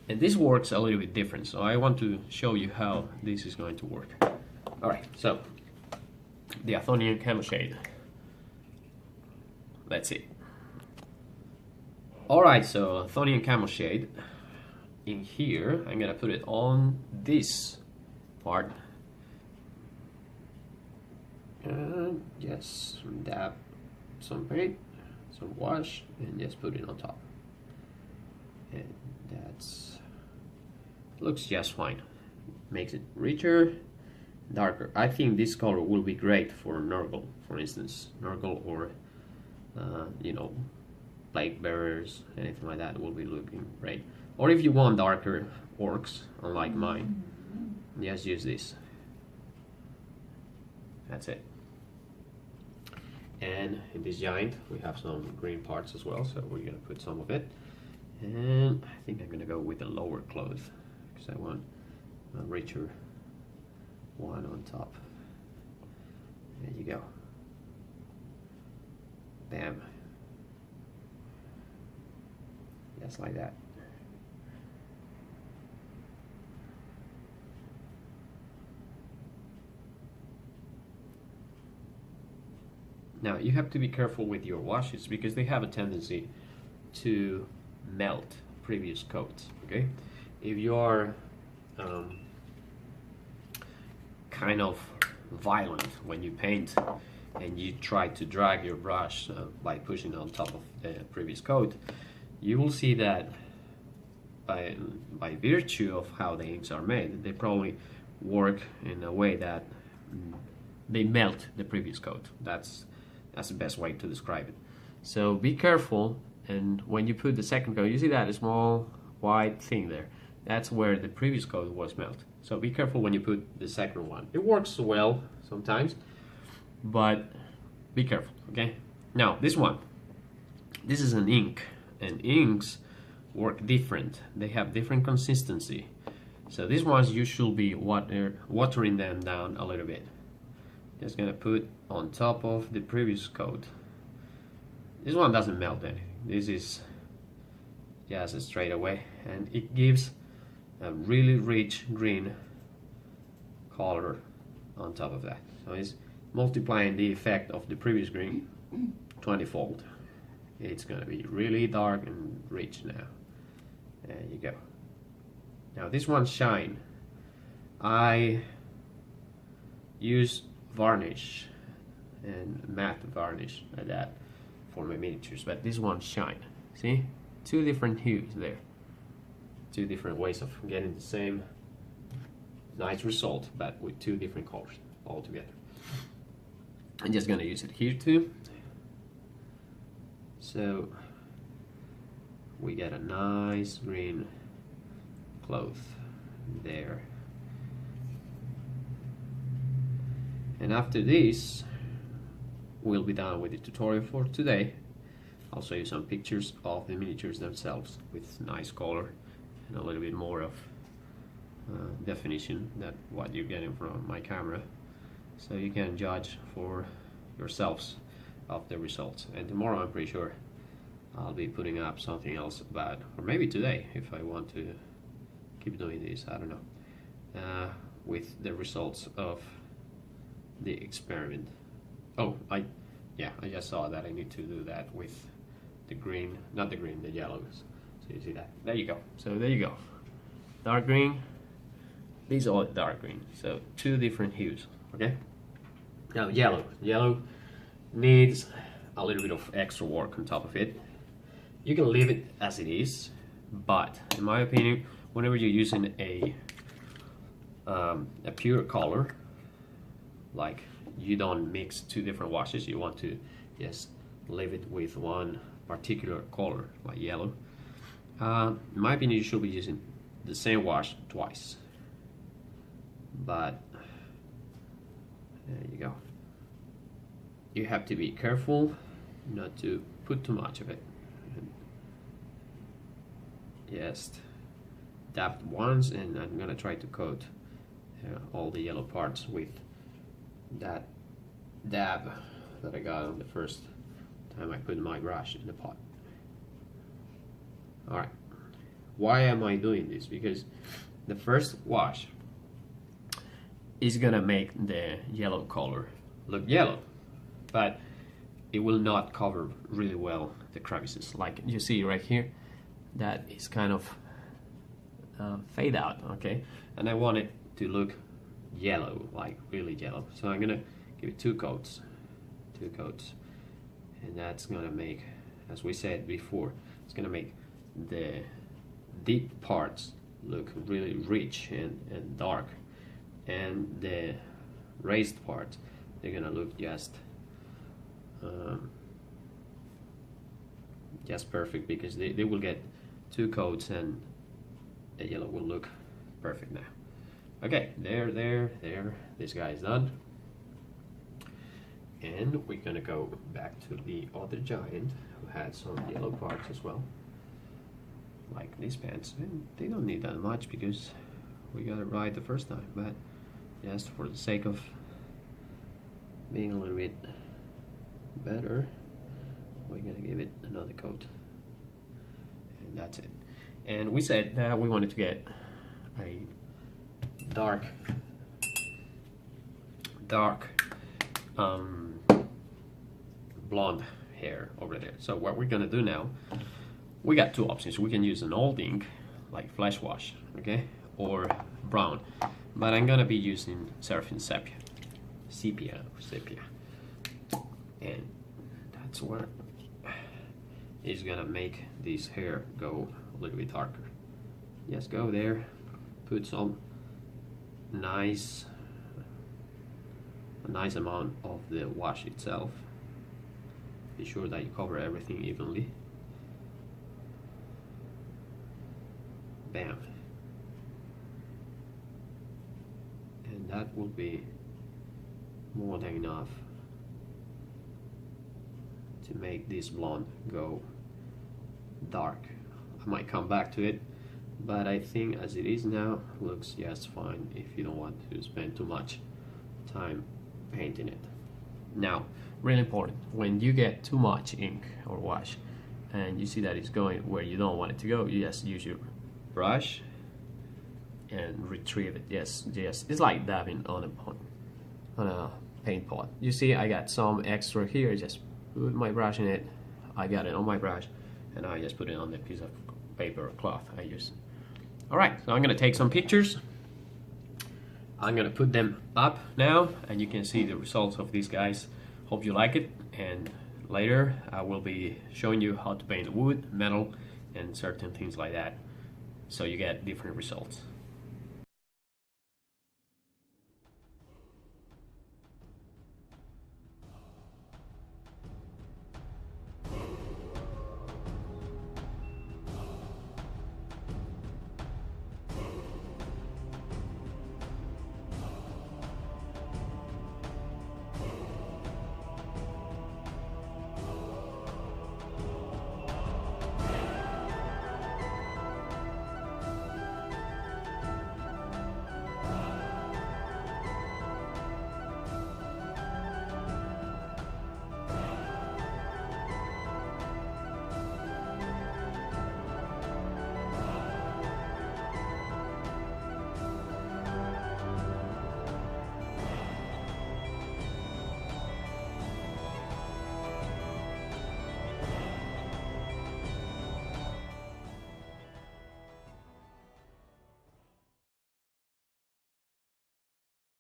And this works a little bit different, so I want to show you how this is going to work. Alright, so the Chthonian camel shade. Let's see. Alright, so Chthonian camel shade. In here, I'm gonna put it on this part. And just dab some paint, some wash, and just put it on top. And that's looks just fine. Makes it richer, darker. I think this color will be great for Nurgle, for instance. Nurgle or you know, plague bearers, anything like that will be looking great. Or if you want darker orcs, unlike mine, just use this. That's it. And in this giant we have some green parts as well, so we're gonna put some of it. And I think I'm gonna go with the lower cloth because I want a richer one on top. There you go. Bam. Just like that. Now you have to be careful with your washes because they have a tendency to melt previous coats. Okay, if you are kind of violent when you paint and you try to drag your brush by pushing on top of the previous coat, you will see that by virtue of how the inks are made, they probably work in a way that they melt the previous coat. That's the best way to describe it. So be careful, and when you put the second coat, you see that small white thing there? That's where the previous coat was melted. So be careful when you put the second one. It works well sometimes, but be careful, okay? Now this one, this is an ink, and inks work different. They have different consistency. So these ones you should be watering them down a little bit. Just gonna put on top of the previous coat. This one doesn't melt anything. This is just straight away, and it gives a really rich green color on top of that. So it's multiplying the effect of the previous green 20-fold. It's gonna be really dark and rich now. There you go. Now this one shine. I use varnish and matte varnish like that for my miniatures, but this one shine. See, two different hues there, two different ways of getting the same nice result, but with two different colors altogether. I'm just gonna use it here too. So we get a nice green cloth there. And after this, we'll be done with the tutorial for today. I'll show you some pictures of the miniatures themselves with nice color and a little bit more of definition than what you're getting from my camera, so you can judge for yourselves of the results. And tomorrow I'm pretty sure I'll be putting up something else about, or maybe today if I want to keep doing this, I don't know, with the results of the experiment. Oh, I just saw that I need to do that with the green, not the green, the yellows. So you see that? There you go. So there you go. Dark green. These are dark green. So two different hues. Okay. Now yellow. Yellow needs a little bit of extra work on top of it. You can leave it as it is, but in my opinion, whenever you're using a pure color, like you don't mix two different washes, you want to just leave it with one particular color, like yellow. In my opinion, you should be using the same wash twice. But there you go. You have to be careful not to put too much of it. Just dab once, and I'm gonna try to coat all the yellow parts with that dab that I got on the first time I put my brush in the pot. Alright, why am I doing this? Because the first wash is gonna make the yellow color look yellow, but it will not cover really well the crevices. Like you see right here, that is kind of fade out, okay? And I want it to look yellow, like really yellow. So I'm gonna give it two coats, and that's gonna make, as we said before, it's gonna make the deep parts look really rich and dark, and the raised parts, they're gonna look just perfect, because they will get two coats and the yellow will look perfect now. Okay, there, this guy is done. And we're gonna go back to the other giant who had some yellow parts as well. Like these pants, and they don't need that much because we got it right the first time, but just for the sake of being a little bit better, we're gonna give it another coat, and that's it. And we said that we wanted to get a dark blonde hair over there. So what we're gonna do now, we got two options. We can use an old ink like flash wash, okay, or brown, but I'm gonna be using Seraphim sepia, and that's what is gonna make this hair go a little bit darker. Just go there, put some a nice amount of the wash itself. Be sure that you cover everything evenly. Bam. And that will be more than enough to make this blonde go dark. I might come back to it, but I think as it is now, looks just fine if you don't want to spend too much time painting it. Now, really important, when you get too much ink or wash and you see that it's going where you don't want it to go, you just use your brush and retrieve it. Yes, it's like dabbing on a paint pot. You see I got some extra here, just put my brush in it. I got it on my brush and I just put it on the piece of paper or cloth I use. Alright, so I'm gonna take some pictures. I'm gonna put them up now and you can see the results of these guys. Hope you like it, and later I will be showing you how to paint wood, metal, and certain things like that, so you get different results.